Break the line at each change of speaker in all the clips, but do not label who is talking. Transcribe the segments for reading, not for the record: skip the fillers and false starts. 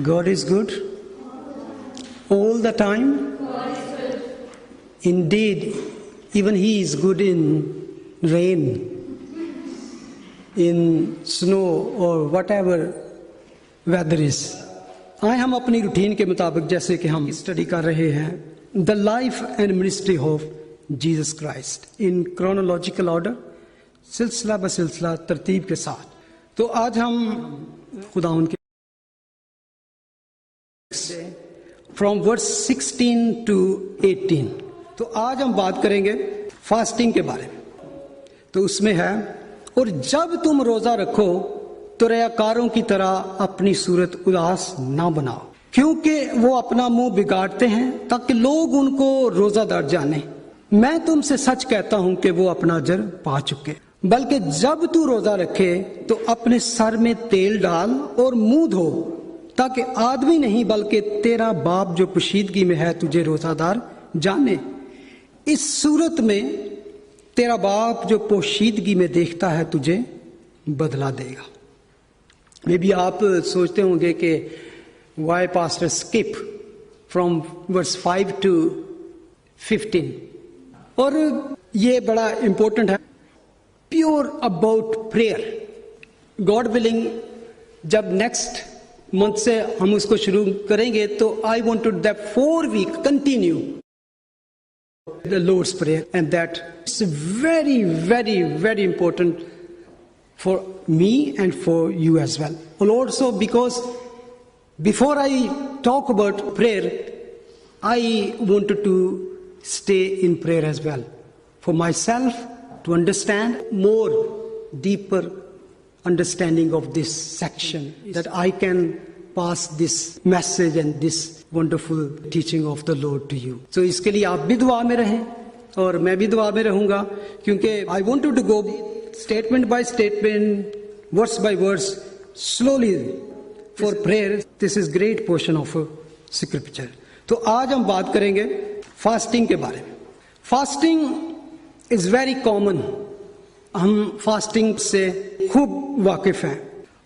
God is good all the time. Indeed, even He is good in rain, in snow or whatever weather is. آئے ہم اپنی routine کے مطابق جیسے کہ ہم اسٹڈی کر رہے ہیں the life and ministry of Jesus Christ in chronological order, سلسلہ بسلسلہ ترتیب کے ساتھ. تو آج ہم خدا ان کے فرام ورس 16 to 18 تو آج ہم بات کریں گے فاسٹنگ کے بارے میں. تو اس میں ہے، اور جب تم روزہ رکھو تو ریاکاروں کی طرح اپنی صورت اداس نہ بناؤ، کیونکہ وہ اپنا منہ بگاڑتے ہیں تاکہ لوگ ان کو روزہ دار جانیں. میں تم سے سچ کہتا ہوں کہ وہ اپنا اجر پا چکے. بلکہ جب تو روزہ رکھے تو اپنے سر میں تیل ڈال اور منہ دھو، تاکہ آدمی نہیں بلکہ تیرا باپ جو پوشیدگی میں ہے تجھے روزہ دار جانے. اس صورت میں تیرا باپ جو پوشیدگی میں دیکھتا ہے تجھے بدلہ دے گا. میں بھی آپ سوچتے ہوں گے کہ why pastor skip from verse 5 to 15، اور یہ بڑا امپورٹنٹ ہے. Pure about prayer. God willing جب نیکسٹ منتھ سے ہم اس کو شروع کریں گے تو I want to that 4 week continue the Lord's Prayer, and that is very, very, very important for me and for you as well. And also because before I talk about prayer, I wanted to stay in prayer as well for myself, to understand more deeper understanding of this section, that I can pass this message and this wonderful teaching of the Lord to you. So اس کے لیے آپ بھی دعا میں رہیں اور میں بھی دعا میں رہوں گا، کیونکہ I wanted to go statement by statement, verse by verse, slowly for prayer. This is great portion of scripture. تو آج ہم بات کریں گے فاسٹنگ کے بارے میں. Fasting is very common. ہم فاسٹنگ سے خوب واقف ہیں.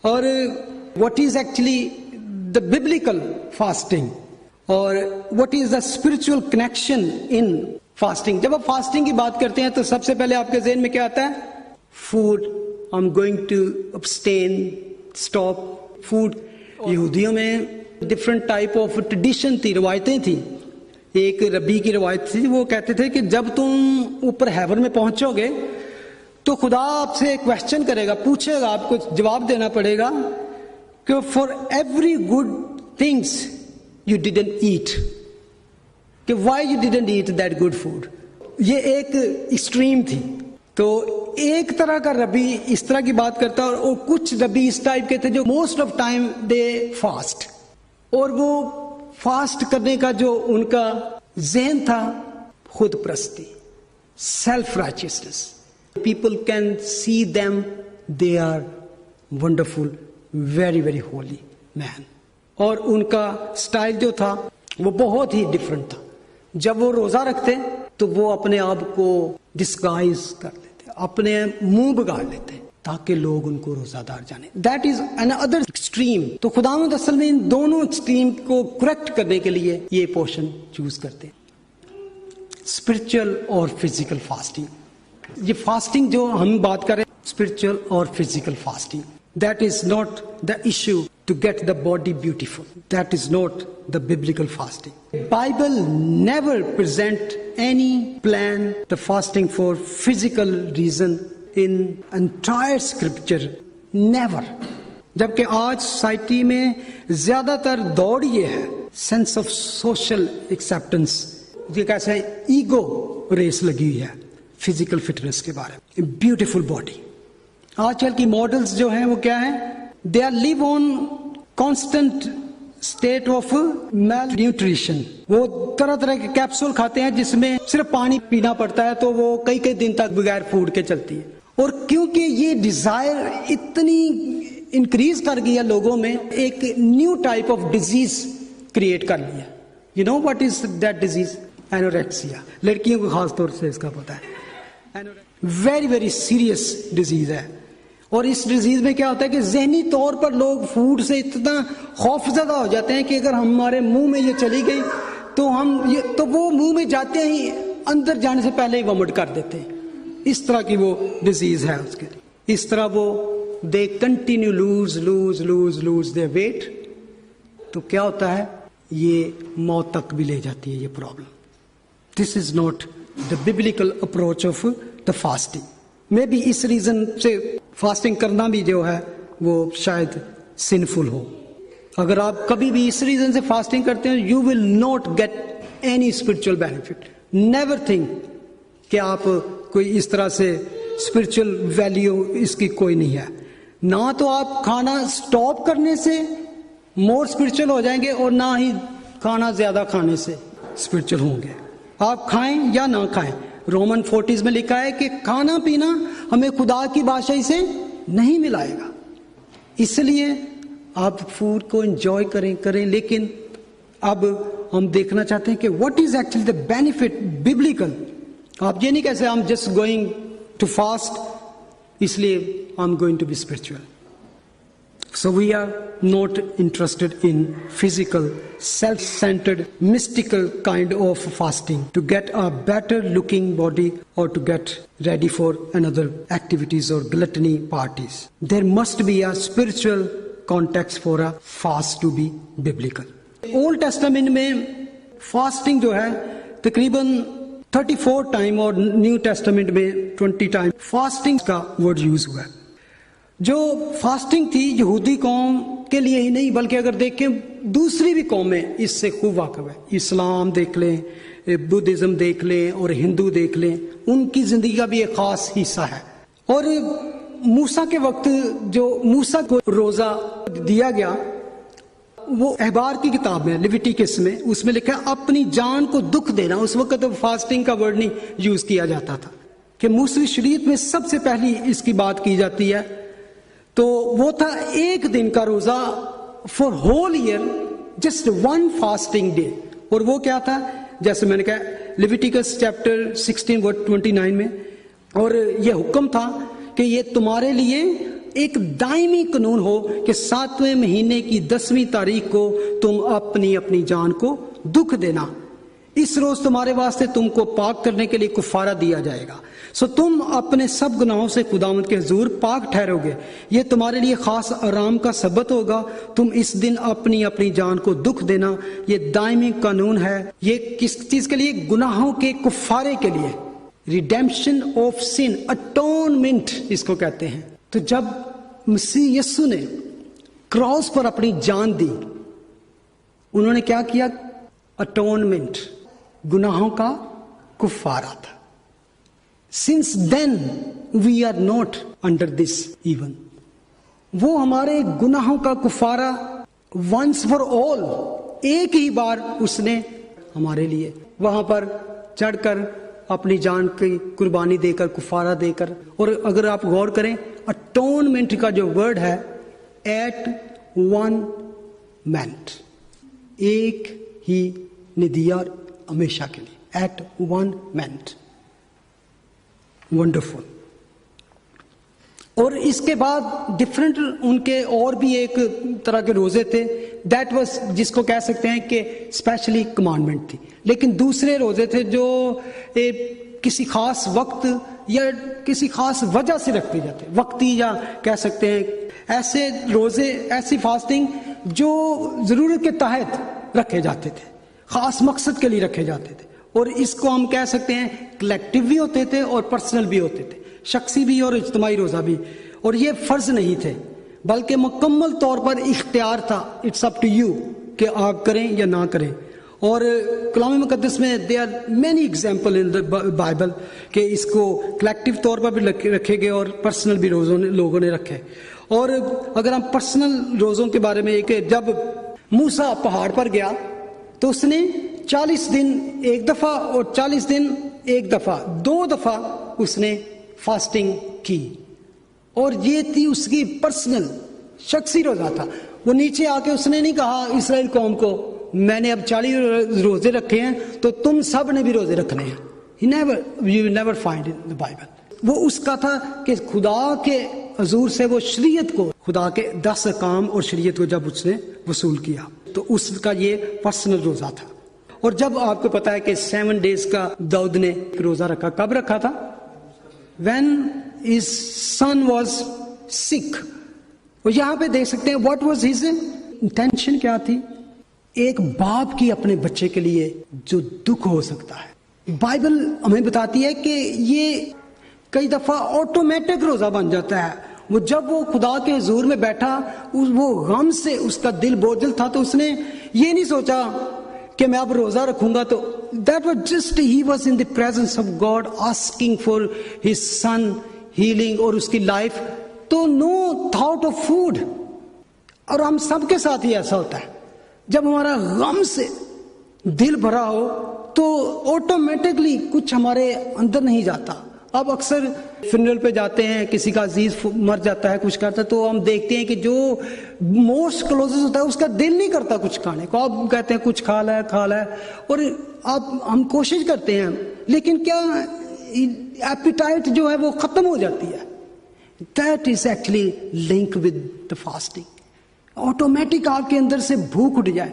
اور what is actually the biblical fasting, اور what is the spiritual connection in fasting. جب آپ فاسٹنگ کی بات کرتے ہیں تو سب سے پہلے آپ کے ذہن میں کیا آتا ہے؟ Food. I'm going to abstain, stop food. یہودیوں میں ڈفرنٹ ٹائپ آف ٹریڈیشن تھی، روایتیں تھیں. ایک ربی کی روایت تھی، وہ کہتے تھے کہ جب تم اوپر ہیون میں پہنچو گے تو خدا آپ سے کویسچن کرے گا، پوچھے گا، آپ کو جواب دینا پڑے گا کہ for every good things you didn't eat, کہ why you didn't eat that good food. یہ ایک ایکسٹریم تھی. تو ایک طرح کا ربی اس طرح کی بات کرتا ہے، اور کچھ ربی اس ٹائپ کے تھے جو most of time they fast. اور وہ فاسٹ کرنے کا جو ان کا ذہن تھا، خود پرستی، self righteousness. People can see them, they are wonderful, very very holy man. اور ان کا سٹائل جو تھا وہ بہت ہی ڈفرنٹ تھا. جب وہ روزہ رکھتے تو وہ اپنے آپ کو ڈسگائز کر لیتے، اپنے منہ بگاڑ لیتے تاکہ لوگ ان کو روزہ دار جانے. That is an other extreme. تو خداوند اصل میں ان دونوں ایکسٹریم کو کریکٹ کرنے کے لیے یہ پورشن چوز کرتے ہیں، اسپرچل اور فزیکل فاسٹنگ. یہ فاسٹنگ جو ہم بات کر رہے ہیں، اسپرچل اور physical fasting, that is not the issue to get the body beautiful. That is not the biblical fasting. Bible never present any plan the fasting for physical reason in entire scripture. Never. جبکہ آج society میں زیادہ تر دوڑ یہ ہے sense of social acceptance, یہ کیسا ہے، ایگو ریس لگی ہوئی ہے فزیکل فٹنس کے بارے میں. Beautiful body. آج کل کی ماڈلز جو ہیں وہ کیا ہیں؟ They are live on constant state of malnutrition. وہ طرح طرح کے کیپسول کھاتے ہیں جس میں صرف پانی پینا پڑتا ہے، تو وہ کئی کئی دن تک بغیر فوڈ کے چلتی ہے. اور کیونکہ یہ ڈیزائر اتنی انکریز کر گئی ہے لوگوں میں، ایک new type of disease create کر لیا. You know what is that disease? Anorexia. لڑکیوں کو خاص طور سے اس کا پتہ ہے. ویری ویری سیریس ڈیزیز ہے. اور اس ڈیزیز میں کیا ہوتا ہے کہ ذہنی طور پر لوگ فوڈ سے اتنا خوف زدہ ہو جاتے ہیں کہ اگر ہمارے منہ میں یہ چلی گئی تو تو وہ منہ میں جاتے ہی اندر جانے سے پہلے ہی وامٹ کر دیتے ہیں. اس طرح کی وہ ڈیزیز ہے اس کے لیے. اس طرح وہ they continue lose their weight. تو کیا ہوتا ہے, یہ موت تک بھی لے جاتی ہے یہ problem. This is not the biblical approach of the fasting. میں بھی اس ریزن سے فاسٹنگ کرنا بھی جو ہے وہ شاید سنفل ہو. اگر آپ کبھی بھی اس ریزن سے فاسٹنگ کرتے ہیں, you will not get any spiritual benefit. Never think کہ آپ کوئی اس طرح سے اسپرچل ویلیو اس کی کوئی نہیں ہے. نہ تو آپ کھانا سٹاپ کرنے سے مور اسپرچل ہو جائیں گے, اور نہ ہی کھانا زیادہ کھانے سے اسپرچل ہوں گے. آپ کھائیں یا نہ کھائیں, رومن 40 میں لکھا ہے کہ کھانا پینا ہمیں خدا کی بادشاہی سے نہیں ملائے گا. اس لیے آپ فوڈ کو انجوائے کریں, لیکن اب ہم دیکھنا چاہتے ہیں کہ what is actually the benefit biblical. آپ یہ نہیں کہتے I'm just going to fast, اس لیے I'm going to be spiritual. So we are not interested in physical, self-centered, mystical kind of fasting to get a better looking body or to get ready for another activities or gluttony parties. There must be a spiritual context for a fast to be biblical. Old Testament میں fasting جو ہے تقریباً 34 time اور new testament میں 20 time fasting کا word use ہوا ہے. جو فاسٹنگ تھی یہودی قوم کے لیے ہی نہیں بلکہ اگر دیکھیں دوسری بھی قومیں اس سے خوب واقف ہے. اسلام دیکھ لیں, بدھزم دیکھ لیں اور ہندو دیکھ لیں, ان کی زندگی کا بھی ایک خاص حصہ ہے. اور موسیٰ کے وقت جو موسیٰ کو روزہ دیا گیا, وہ احبار کی کتاب میں لیویٹیکس میں اس میں لکھا ہے اپنی جان کو دکھ دینا. اس وقت فاسٹنگ کا ورڈ نہیں یوز کیا جاتا تھا, کہ موسوی شریعت میں سب سے پہلی اس کی بات کی جاتی ہے. تو وہ تھا ایک دن کا روزہ for whole year, just one fasting day. اور وہ کیا تھا, جیسے میں نے کہا لیویٹیکس چیپٹر 16 ورڈ 29 میں. اور یہ حکم تھا کہ یہ تمہارے لیے ایک دائمی قانون ہو کہ 7ویں مہینے کی 10ویں تاریخ کو تم اپنی اپنی جان کو دکھ دینا. اس روز تمہارے واسطے تم کو پاک کرنے کے لیے کفارہ دیا جائے گا. سو تم اپنے سب گناہوں سے خداوند کے حضور پاک ٹھہرو گے. یہ تمہارے لیے خاص آرام کا سبت ہوگا. تم اس دن اپنی اپنی جان کو دکھ دینا. یہ دائمی قانون ہے. یہ کس چیز کے لیے؟ گناہوں کے کفارے کے لیے. ریڈیمپشن آف سن, اٹونمنٹ اس کو کہتے ہیں. تو جب مسیح یسو نے کراس پر اپنی جان دی, انہوں نے کیا کیا؟ اٹونمنٹ, گناہوں کا کفارہ تھا. Since then we are not under this even. وہ ہمارے گناہوں کا کفارہ once for all, ایک ہی بار اس نے ہمارے لیے وہاں پر چڑھ کر اپنی جان کی قربانی دے کر, کفارہ دے کر. اور اگر آپ غور کریں اٹونمنٹ کا جو ورڈ ہے, ایٹ ون مینٹ, ایک ہی نے دیا ہمیشہ کے لیے, ایٹ ون مینٹ. ونڈرفل. اور اس کے بعد ڈفرینٹ ان کے اور بھی ایک طرح کے روزے تھے, دیٹ واز جس کو کہہ سکتے ہیں کہ اسپیشلی کمانڈمنٹ تھی. لیکن دوسرے روزے تھے جو کسی خاص وقت یا کسی خاص وجہ سے رکھتے جاتے, وقتی یا کہہ سکتے ہیں ایسے روزے, ایسی فاسٹنگ جو ضرورت کے تحت رکھے جاتے تھے, خاص مقصد کے لیے رکھے جاتے تھے. اور اس کو ہم کہہ سکتے ہیں کلیکٹیو بھی ہوتے تھے اور پرسنل بھی ہوتے تھے, شخصی بھی اور اجتماعی روزہ بھی. اور یہ فرض نہیں تھے بلکہ مکمل طور پر اختیار تھا. اٹس اپ ٹو یو کہ آپ کریں یا نہ کریں. اور کلام مقدس میں they are many example in the Bible کہ اس کو کلیکٹیو طور پر بھی رکھے گئے اور پرسنل بھی لوگوں نے رکھے. اور اگر ہم پرسنل روزوں کے بارے میں, کہ جب موسیٰ پہاڑ پر گیا تو اس نے 40 دن ایک دفعہ اور 40 دن ایک دفعہ, 2 دفعہ اس نے فاسٹنگ کی. اور یہ تھی اس کی پرسنل شخصی روزہ تھا. وہ نیچے آ کے اس نے نہیں کہا اسرائیل قوم کو میں نے اب 40 روزے رکھے ہیں تو تم سب نے بھی روزے رکھنے ہیں. You will never find in the Bible. وہ اس کا تھا کہ خدا کے حضور سے وہ شریعت کو، خدا کے 10 احکام اور شریعت کو جب اس نے وصول کیا تو اس کا یہ پرسنل روزہ تھا. اور جب آپ کو پتا ہے کہ 7 days کا داؤد نے روزہ رکھا، کب رکھا تھا؟ when his son was sick. اور یہاں پہ دیکھ سکتے ہیں what was his intention، کیا تھی؟ ایک باپ کی اپنے بچے کے لیے جو دکھ ہو سکتا ہے. بائبل ہمیں بتاتی ہے کہ یہ کئی دفعہ آٹومیٹک روزہ بن جاتا ہے. وہ جب وہ خدا کے حضور میں بیٹھا، وہ غم سے اس کا دل بوجھل تھا، تو اس نے یہ نہیں سوچا کہ میں اب روزہ رکھوں گا. تو that was just he was in the presence of God asking for his son healing اور اس کی لائف. تو no thought of food. اور ہم سب کے ساتھ ہی ایسا ہوتا ہے، جب ہمارا غم سے دل بھرا ہو تو آٹومیٹکلی کچھ ہمارے اندر نہیں جاتا. اب اکثر فنرل پہ جاتے ہیں، کسی کا عزیز مر جاتا ہے، کچھ کرتا ہے، تو ہم دیکھتے ہیں کہ جو موسٹ کلوزسٹ ہوتا ہے اس کا دل نہیں کرتا کچھ کھانے کو. آپ کہتے ہیں کچھ کھا لے، اور ہم کوشش کرتے ہیں، لیکن کیا ایپیٹائٹ جو ہے وہ ختم ہو جاتی ہے. That is actually link with the fasting. Automatic آپ کے اندر سے بھوک اٹھ جائے.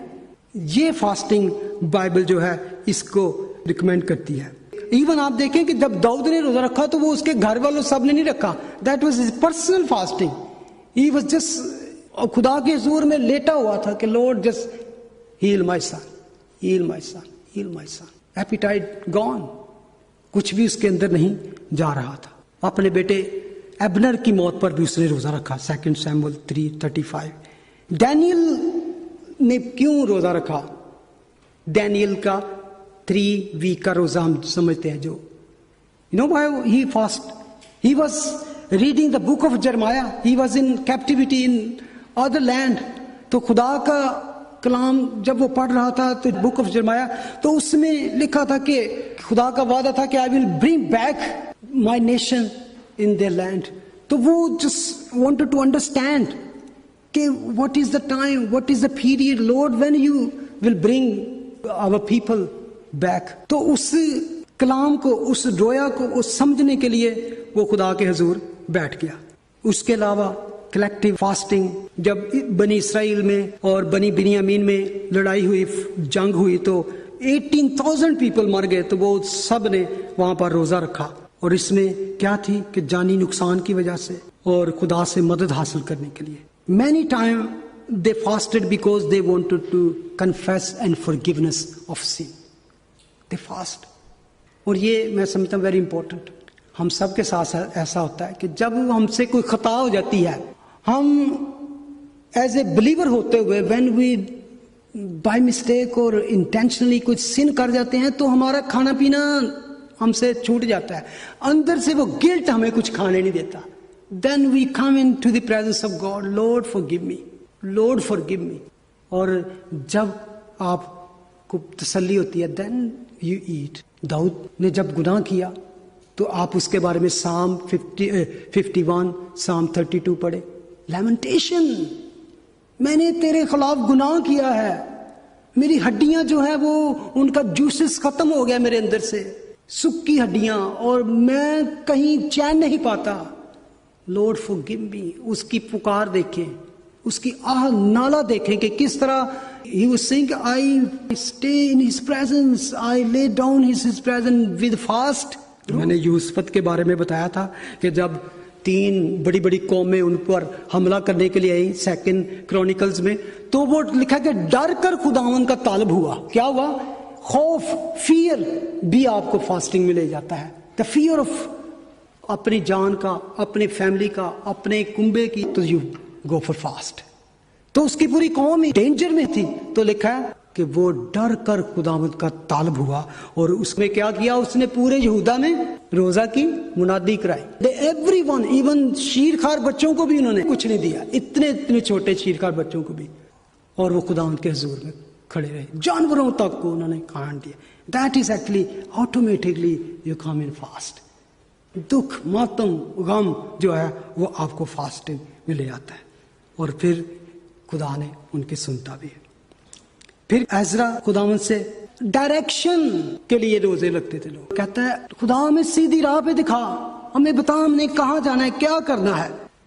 یہ فاسٹنگ بائبل جو ہے اس کو ریکمینڈ کرتی ہے. ایون آپ دیکھیں کہ جب داؤد نے روزہ رکھا تو وہ اس کے گھر والوں سب نے نہیں رکھا. That was his personal fasting. He was just خدا کے حضور میں لیٹا ہوا تھا کہ لارڈ جسٹ ہیل مائی سن، ہیل مائی سن، ہیل مائی سن. ایپیٹائٹ گون، کچھ بھی اس کے اندر نہیں جا رہا تھا. اپنے بیٹے ایبنر کی موت پر بھی اس نے روزہ رکھا. 2 سیموئل 3:35. ڈینیل نے کیوں روزہ رکھا؟ ڈینیل کا 3 week کا روزہ ہم سمجھتے ہیں. جو you know why he fast? He was reading the book of Jeremiah. He was in captivity in other land. تو خدا کا کلام جب وہ پڑھ رہا تھا تو بک آف جرمایا، تو اس میں لکھا تھا کہ خدا کا وعدہ تھا کہ I will bring back my nation in their land. تو وہ just wanted to understand کہ what is the time, what is the period, Lord, when you will bring our people back. تو اس کلام کو، اس رویا کو، اس سمجھنے کے لیے وہ خدا کے حضور بیٹھ گیا. اس کے علاوہ کلیکٹیو فاسٹنگ، جب بنی اسرائیل میں اور بنی بنیامین میں لڑائی ہوئی، جنگ ہوئی، تو 18,000 پیپل مر گئے، تو وہ سب نے وہاں پر روزہ رکھا. اور اس میں کیا تھی کہ جانی نقصان کی وجہ سے اور خدا سے مدد حاصل کرنے کے لیے. Many times they fasted because they wanted to confess and forgiveness of sin. They fast. اور یہ میں سمجھتا ہوں ویری امپورٹنٹ. ہم سب کے ساتھ ایسا ہوتا ہے کہ جب ہم سے کوئی خطا ہو جاتی ہے، ہم ایز اے بلیور ہوتے ہوئے when we by mistake اور intentionally کچھ sin کر جاتے ہیں تو ہمارا کھانا پینا ہم سے چھوٹ جاتا ہے. اندر سے وہ گلٹ ہمیں کچھ کھانے نہیں دیتا. Then we come into the presence of God. Lord forgive me. Lord forgive me. اور جب آپ کو تسلی ہوتی ہے then you eat. داؤد نے جب گناہ کیا تو آپ اس کے بارے میں Psalm 51, Psalm 32 پڑھے. Lamentation. میں نے تیرے خلاف گناہ کیا ہے، میری ہڈیاں جو ہیں وہ ان کا جوسز ختم ہو گیا میرے اندر سے، سکی ہڈیاں، اور میں کہیں چین نہیں پاتا. Lord forgive me. اس کی پکار دیکھیں، اس کی آہ نالا دیکھیں کہ کس طرح he was saying I stay in his presence, I lay down his presence with fast. میں نے یوسفت کے بارے میں بتایا تھا کہ جب 3 بڑی بڑی قومیں ان پر حملہ کرنے کے لیے آئی 2 کرونیکلز میں، تو وہ لکھا کہ ڈر کر خداوند کا طالب ہوا. کیا ہوا؟ خوف، فیئر بھی آپ کو فاسٹنگ میں لے جاتا ہے. دا فیئر آف اپنی جان کا، اپنے فیملی کا، اپنے کنبے کی، تو یو گو فار فاسٹ. تو اس کی پوری قوم ہی ڈینجر میں تھی، تو لکھا ہے کہ وہ ڈر کر خداوند کا طالب ہوا. اور اس میں کیا کیا؟ اس نے پورے یہودا میں روزہ کی منادی کرائی. ایوری ون، ایون شیر خوار بچوں کو بھی انہوں نے کچھ نہیں دیا، اتنے چھوٹے شیر خوار بچوں کو بھی. اور وہ خداوند کے حضور میں کھڑے رہے، جانوروں تک کو انہوں نے کھان دیا. That is actually automatically you come in fast. دکھ، ماتم، غم جو ہے وہ آپ کو فاسٹنگ میں لے آتا ہے. اور پھر خدا نے ان کی سنتا بھی ہے. پھر عزرا خداوند سے ڈائریکشن کے لیے روزے رکھتے تھے. لوگ کہتا ہے خدا ہمیں سیدھی راہ پہ دکھا، ہمیں بتا ہم نے کہاں جانا ہے، کیا کرنا ہے.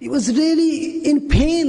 he was really in pain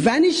vanish,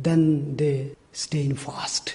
then they stay in fast।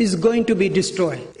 is going to be destroyed।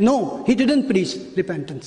no, he didn't preach repentance।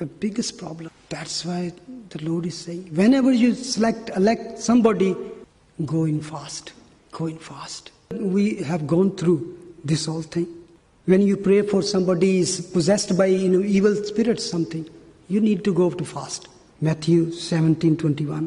the biggest problem. That's why the Lord is saying, whenever you elect somebody, go in fast, go in fast. We have gone through this whole thing. When you pray for somebody is possessed by evil spirits, something, you need to go to fast. Matthew 17:21.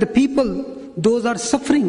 the people, those are suffering।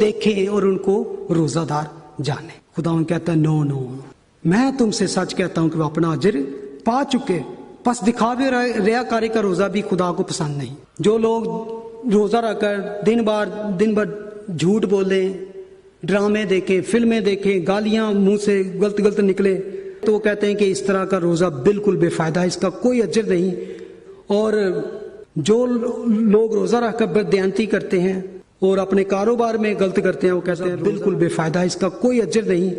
دیکھیں اور ان کو روزہ دار جانے. خداوند کہتا ہے نو نو، میں تم سے سچ کہتا ہوں کہ وہ اپنا اجر پا چکے. پس دکھاوے ریاکاری کا روزہ بھی خدا کو پسند نہیں. جو لوگ روزہ رکھ کر دن بھر جھوٹ بولیں، ڈرامے دیکھیں، فلمیں دیکھیں، گالیاں منہ سے غلط نکلے، تو وہ کہتے ہیں کہ اس طرح کا روزہ بالکل بے فائدہ ہے، اس کا کوئی اجر نہیں. اور جو لوگ روزہ رکھ کر بددیانتی کرتے ہیں اور اپنے کاروبار میں غلط کرتے ہیں، وہ کہتے ہیں بالکل بے فائدہ ہے، اس کا کوئی اجر نہیں.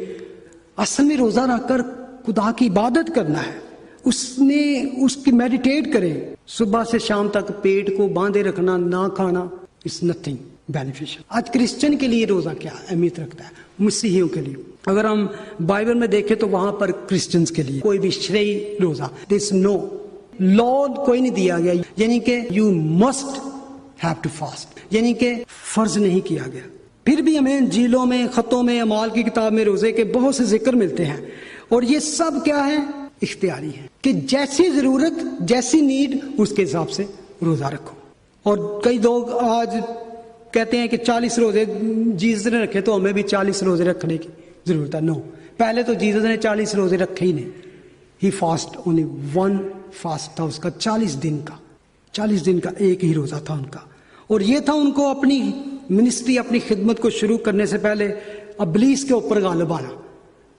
اصل میں روزہ رکھ کر خدا کی عبادت کرنا ہے، اس کی میڈیٹیٹ کریں. صبح سے شام تک پیٹ کو باندھے رکھنا، نہ کھانا، از نتھنگ بینیفیشل. آج کرسچن کے لیے روزہ کیا اہمیت رکھتا ہے؟ مسیحیوں کے لیے اگر ہم بائبل میں دیکھیں تو وہاں پر کرسچنز کے لیے کوئی بھی شرعی روزہ دس نو لا کوئی نہیں دیا گیا، یعنی کہ you must have to fast, یعنی کہ فرض نہیں کیا گیا. پھر بھی ہمیں انجیلوں میں، خطوں میں، اعمال کی کتاب میں روزے کے بہت سے ذکر ملتے ہیں، اور یہ سب کیا ہے؟ اختیاری ہے کہ جیسی ضرورت، جیسی نیڈ، اس کے حساب سے روزہ رکھو. اور کئی لوگ آج کہتے ہیں کہ 40 روزے جیسس نے رکھے تو ہمیں بھی 40 روزے رکھنے کی ضرورت ہے. نو، پہلے تو جیسس نے 40 روزے رکھے ہی نہیں. ہی فاسٹ اونلی ون فاسٹ تھا اس کا 40 دن کا ایک ہی روزہ تھا ان کا. اور یہ تھا ان کو اپنی منسٹری، اپنی خدمت کو شروع کرنے سے پہلے ابلیس کے اوپر غالب آنا،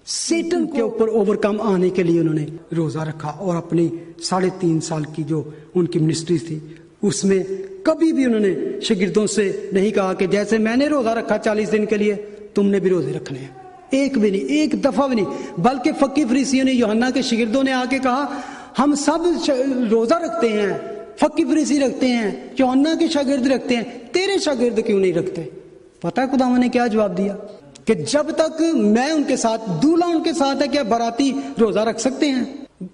سیٹن کے اوپر اوورکم آنے کے لیے انہوں نے روزہ رکھا. اور اپنی 3.5 سال کی جو ان کی منسٹری تھی اس میں کبھی بھی انہوں نے شاگردوں سے نہیں کہا کہ جیسے میں نے روزہ رکھا 40 دن کے لیے تم نے بھی روزے رکھنے ہیں. ایک بھی نہیں، ایک دفعہ بھی نہیں. بلکہ فقی فریسیوں نے، یوحنا کے شاگردوں نے آ کے کہا ہم سب روزہ رکھتے ہیں، فقی فریسی رکھتے ہیں، یوحنا کے شاگرد رکھتے ہیں، تیرے شاگرد کیوں نہیں رکھتے؟ پتہ ہے خداوند نے کیا جواب دیا؟ کہ جب تک میں ان کے ساتھ، دولہا ان کے ساتھ ہے، کیا باراتی روزہ رکھ سکتے ہیں؟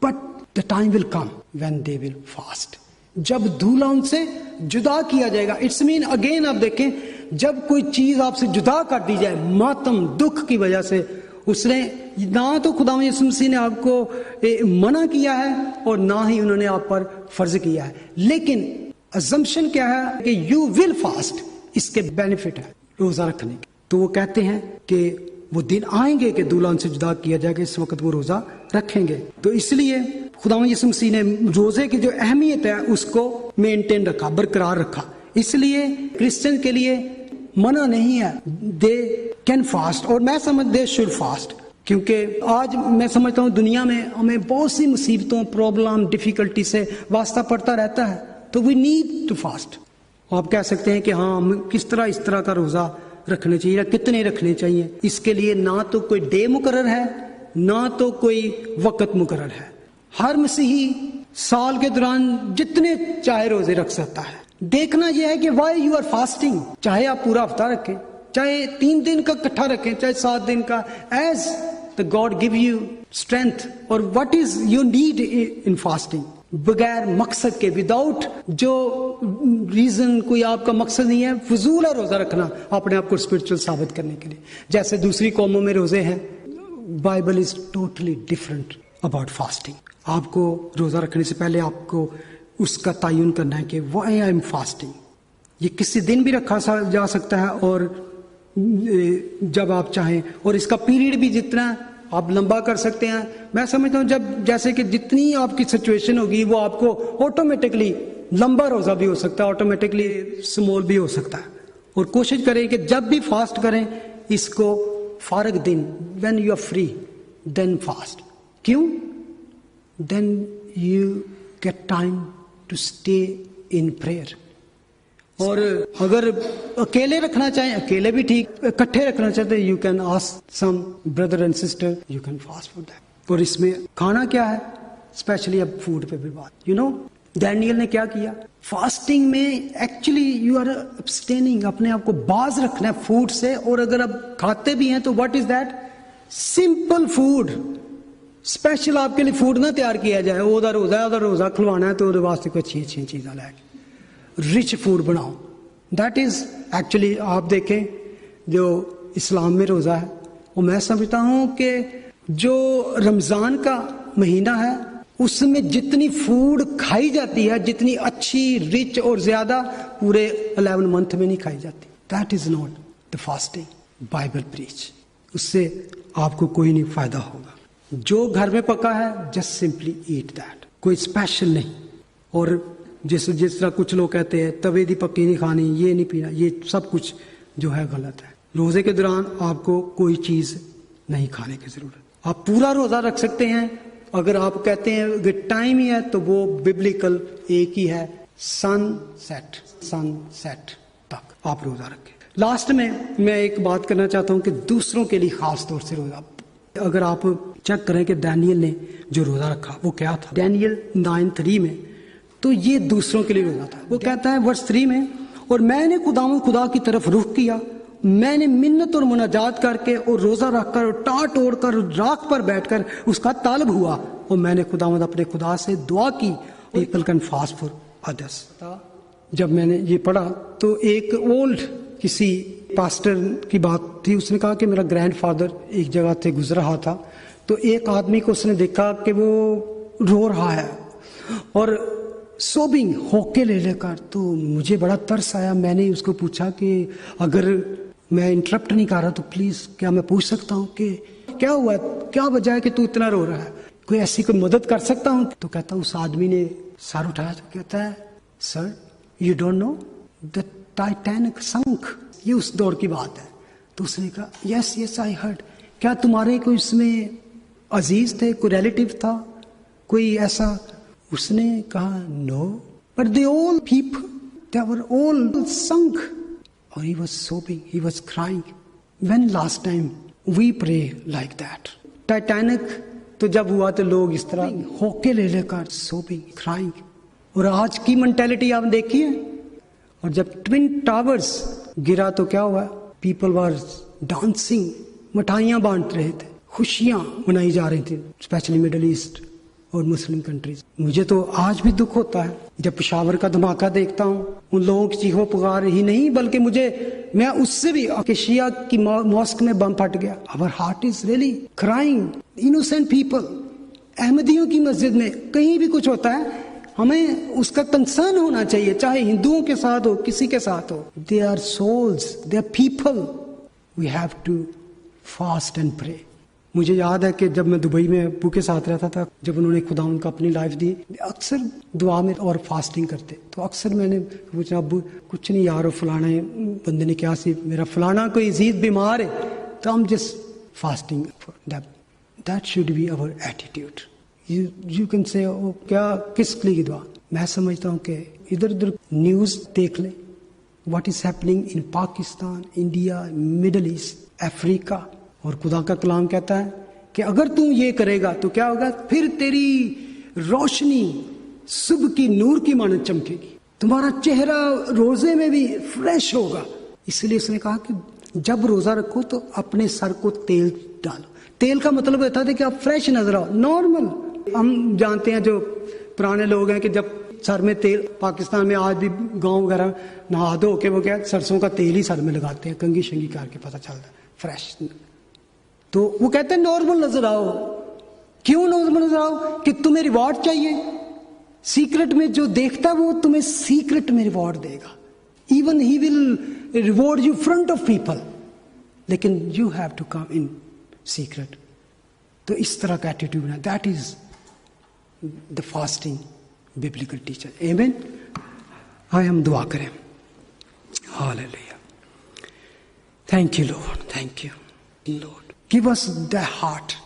But the time will come when they will fast. جب دولہا ان سے جدا کیا جائے گا. اٹس مین اگین آپ دیکھیں، جب کوئی چیز آپ سے جدا کر دی جائے، ماتم، دکھ کی وجہ سے، اس نے نہ تو خداوند یسوع مسیح نے آپ کو منع کیا ہے اور نہ ہی انہوں نے آپ پر فرض کیا ہے. لیکن ازمپشن کیا ہے کہ یو ول فاسٹ، اس کے بینیفٹ ہے روزہ رکھنے کے. تو وہ کہتے ہیں کہ وہ دن آئیں گے کہ دولہا ان سے جدا کیا جائے گا، اس وقت وہ روزہ رکھیں گے. تو اس لیے خداوند یسوع مسیح نے روزے کی جو اہمیت ہے اس کو مینٹین رکھا، برقرار رکھا. اس لیے کرسچن کے لیے منع نہیں ہے، دے کین فاسٹ، اور میں سمجھ دے شوڈ فاسٹ. کیونکہ آج میں سمجھتا ہوں دنیا میں ہمیں بہت سی مصیبتوں، پرابلم، ڈیفیکلٹی سے واسطہ پڑتا رہتا ہے، تو وی نیڈ ٹو فاسٹ. آپ کہہ سکتے ہیں کہ ہاں ہم کس طرح کا روزہ رکھنے چاہیے، کتنے رکھنے چاہیے. اس کے لیے نہ تو کوئی ڈے مقرر ہے، نہ تو کوئی وقت مقرر ہے. ہر مسیحی سال کے دوران جتنے چاہے روزے رکھ سکتا ہے. دیکھنا یہ ہے کہ وائی یو آر فاسٹنگ. چاہے آپ پورا ہفتہ رکھیں، چاہے 3 دن کا اکٹھا رکھیں، چاہے 7 دن کا، as the God gave you strength. اور what is you need in fasting. بغیر مقصد کے، وداؤٹ جو ریزن، کوئی آپ کا مقصد نہیں ہے، فضول ہے روزہ رکھنا اپنے آپ کو اسپرچل ثابت کرنے کے لیے. جیسے دوسری قوموں میں روزے ہیں، Bible is totally different about fasting. آپ کو روزہ رکھنے سے پہلے آپ کو اس کا تعین کرنا ہے کہ وائی آئی ایم فاسٹنگ. یہ کسی دن بھی رکھا جا سکتا ہے اور جب آپ چاہیں، اور اس کا پیریڈ بھی جتنا آپ لمبا کر سکتے ہیں. میں سمجھتا ہوں جیسے کہ جتنی آپ کی سچویشن ہوگی وہ آپ کو آٹومیٹکلی لمبا روزہ بھی ہو سکتا ہے، آٹومیٹکلی سمول بھی ہو سکتا ہے. اور کوشش کریں کہ جب بھی فاسٹ کریں اس کو فارغ دن، when you are free then fast. کیوں؟ then you get time to stay in prayer. اور اگر اکیلے رکھنا چاہیں اکیلے بھی ٹھیک، اکٹھے رکھنا چاہتے you can ask some brother and sister, you can fast for that. اور اس میں کھانا کیا ہے، اسپیشلی اب فوڈ پہ بھی بات. ڈینیل نے کیا کیا فاسٹنگ میں؟ ایکچولی یو آر ابسٹیننگ، اپنے آپ کو باز رکھنا ہے فوڈ سے. اور اگر آپ کھاتے بھی ہیں تو what is that? Simple food. Special آپ کے لیے فوڈ نہ تیار کیا جائے، ادھر روزہ کھلوانا ہے تو وہ واسطے کوئی اچھی چیزیں لے کے رچ فوڈ بناؤ. دیٹ از ایکچولی آپ دیکھیں جو اسلام میں روزہ ہے، وہ میں سمجھتا ہوں کہ جو رمضان کا مہینہ ہے اس میں جتنی فوڈ کھائی جاتی ہے، جتنی اچھی رچ اور زیادہ، پورے 11 منتھ میں نہیں کھائی جاتی. That is not the fasting Bible preach. اس سے آپ کو کوئی نہیں فائدہ ہوگا. جو گھر میں پکا ہے just simply eat that. کوئی اسپیشل نہیں. اور جس طرح کچھ لوگ کہتے ہیں توے دی پکی نہیں کھانی, یہ نہیں پینا, یہ سب کچھ جو ہے غلط ہے. روزے کے دوران آپ کو کوئی چیز نہیں کھانے کی ضرورت. آپ پورا روزہ رکھ سکتے ہیں. اگر آپ کہتے ہیں کہ ٹائم ہی ہے تو وہ ببلیکل ایک ہی ہے, سن سیٹ تک آپ روزہ رکھیں. لاسٹ میں ایک بات کرنا چاہتا ہوں کہ دوسروں کے لیے خاص طور سے روزہ. اگر آپ چیک کریں کہ ڈینیل نے جو روزہ رکھا وہ کیا تھا, ڈینیل 9:3 میں, تو یہ دوسروں کے لیے روزہ تھا. وہ کہتا ہے ورس 3 میں, اور میں نے خدا کی طرف رخ کیا, میں نے منت اور مناجات کر کے اور روزہ رکھ کر اور ٹاٹ اوڑھ کر راکھ پر بیٹھ کر اس کا طالب ہوا, اور میں نے اپنے خدا سے دعا کی. People can fast for others. جب میں نے یہ پڑھا تو ایک اولڈ کسی پاسٹر کی بات تھی. اس نے کہا کہ میرا گرینڈ فادر ایک جگہ سے گزر رہا تھا, تو ایک آدمی کو اس نے دیکھا کہ وہ رو رہا ہے اور سوبنگ ہوکے لے کر. تو مجھے بڑا ترس آیا. میں نے اس کو پوچھا کہ اگر میں انٹرپٹ نہیں کر رہا تو پلیز کیا میں پوچھ سکتا ہوں کہ کیا ہوا ہے, کیا وجہ ہے کہ تو اتنا رو رہا ہے, کوئی ایسی کوئی مدد کر سکتا ہوں؟ تو کہتا اس آدمی نے سر اٹھایا تو کہتا ہے sir you don't know the Titanic sunk. یہ اس دور کی بات ہے. تو اس نے کہا یس آئی ہرڈ. کیا تمہارے کوئی اس میں عزیز تھے, کوئی ریلیٹیو تھا, کوئی ایسا؟ اس نے کہا no, but the all people they were all sunk. Or he was sobbing, he was crying. When last time we pray like that? Titanic تو جب ہوا تو لوگ اس طرح ہوکے لے کر sobbing, crying. اور آج کی مینٹیلٹی آپ دیکھیے. اور جب ٹوین ٹاورز گرا تو کیا ہوا؟ پیپل وار ڈانسنگ, مٹھائیاں بانٹ رہے تھے, خوشیاں منائی جا رہی تھی, اسپیشلی مڈل ایسٹ اور مسلم کنٹریز. مجھے تو آج بھی دکھ ہوتا ہے جب پشاور کا دھماکہ دیکھتا ہوں. ان لوگوں کی چیخو پکار ہی نہیں, بلکہ میں اس سے بھی کہ شیعہ کی ماسک میں بم پھٹ گیا. Our heart is really crying. Innocent people. احمدیوں کی مسجد میں کہیں بھی کچھ ہوتا ہے, ہمیں اس کا کنسرن ہونا چاہیے, چاہے ہندوؤں کے ساتھ ہو, کسی کے ساتھ ہو. They are souls, they are people. We have to fast and pray. مجھے یاد ہے کہ جب میں دبئی میں ابو کے ساتھ رہتا تھا, جب انہوں نے خدا ان کو اپنی لائف دی, اکثر دعا میں اور فاسٹنگ کرتے. تو اکثر میں نے پوچھا ابو کچھ نہیں یار, فلانا بندے نے کیا سی, میرا فلانا کوئی عزیز بیمار ہے, تو ہم just fasting. That should be our attitude. You can say کیا کس لیے کی دعا. میں سمجھتا ہوں کہ ادھر ادھر نیوز دیکھ لیں, what is happening in Pakistan, India, Middle East, Africa. اور خدا کا کلام کہتا ہے کہ اگر تم یہ کرے گا تو کیا ہوگا, پھر تیری روشنی صبح کی نور کی مانند چمکے گی, تمہارا چہرہ روزے میں بھی فریش ہوگا. اس لیے اس نے کہا کہ جب روزہ رکھو تو اپنے سر کو تیل ڈالو. تیل کا مطلب ہوتا ہے کہ آپ فریش نظر آؤ, نارمل. ہم جانتے ہیں جو پرانے لوگ ہیں کہ جب سر میں تیل, پاکستان میں آج بھی گاؤں وغیرہ نہا دھو کے وہ کیا سرسوں کا تیل ہی سر میں لگاتے ہیں, کنگھی شنگھی کر کے پتہ چلتا ہے فریش. تو وہ کہتے ہیں نارمل نظر آؤ. کیوں نارمل نظر آؤ؟ کہ تمہیں ریوارڈ چاہیے. سیکرٹ میں جو دیکھتا ہے وہ تمہیں سیکرٹ میں ریوارڈ دے گا. Even he will reward you front of people, لیکن you have to come in secret. تو اس طرح کا ایٹیٹیوڈ ہے. That is the fasting biblical teacher. Amen. آئے ہم دعا کریں. Hallelujah. Thank you Lord. Thank you Lord. Give us the heart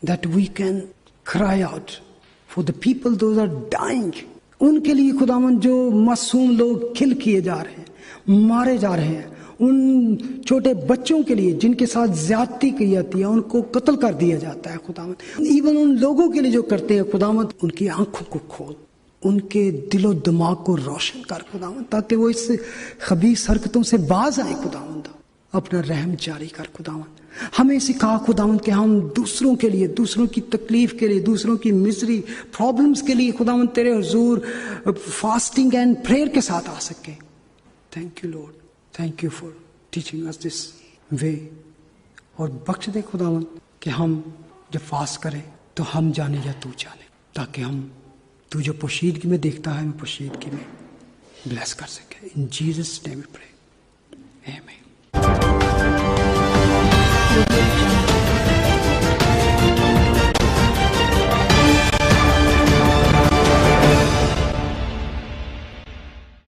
that we can cry out for the people those are dying. ان کے لیے خداوند جو معصوم لوگ کھل کیے جا رہے ہیں, مارے جا رہے ہیں, ان چھوٹے بچوں کے لیے جن کے ساتھ زیادتی کی جاتی ہے, ان کو قتل کر دیا جاتا ہے خداوند. ایون ان لوگوں کے لیے جو کرتے ہیں خداوند, ان کی آنکھوں کو کھول, ان کے دل و دماغ کو روشن کر خداوند, تاکہ وہ اس خبیث حرکتوں سے باز آئیں خداوند. اپنا رحم جاری کر خداوند. ہمیں سکھا خداوند کہ ہم دوسروں کے لیے, دوسروں کی تکلیف کے لیے, دوسروں کی مزری پرابلمز کے لیے خداوند تیرے حضور فاسٹنگ اینڈ پریئر کے ساتھ آ سکیں. Thank you lord. Thank you for teaching us this way. اور بخش دے خداوند کہ ہم جب فاسٹ کریں تو ہم جانے یا تو جانے, تاکہ ہم تو جو پوشیدگی میں دیکھتا ہے ہمیں پوشیدگی میں بلیس کر سکے. ان جیزس نیم وی پرے.
Amen.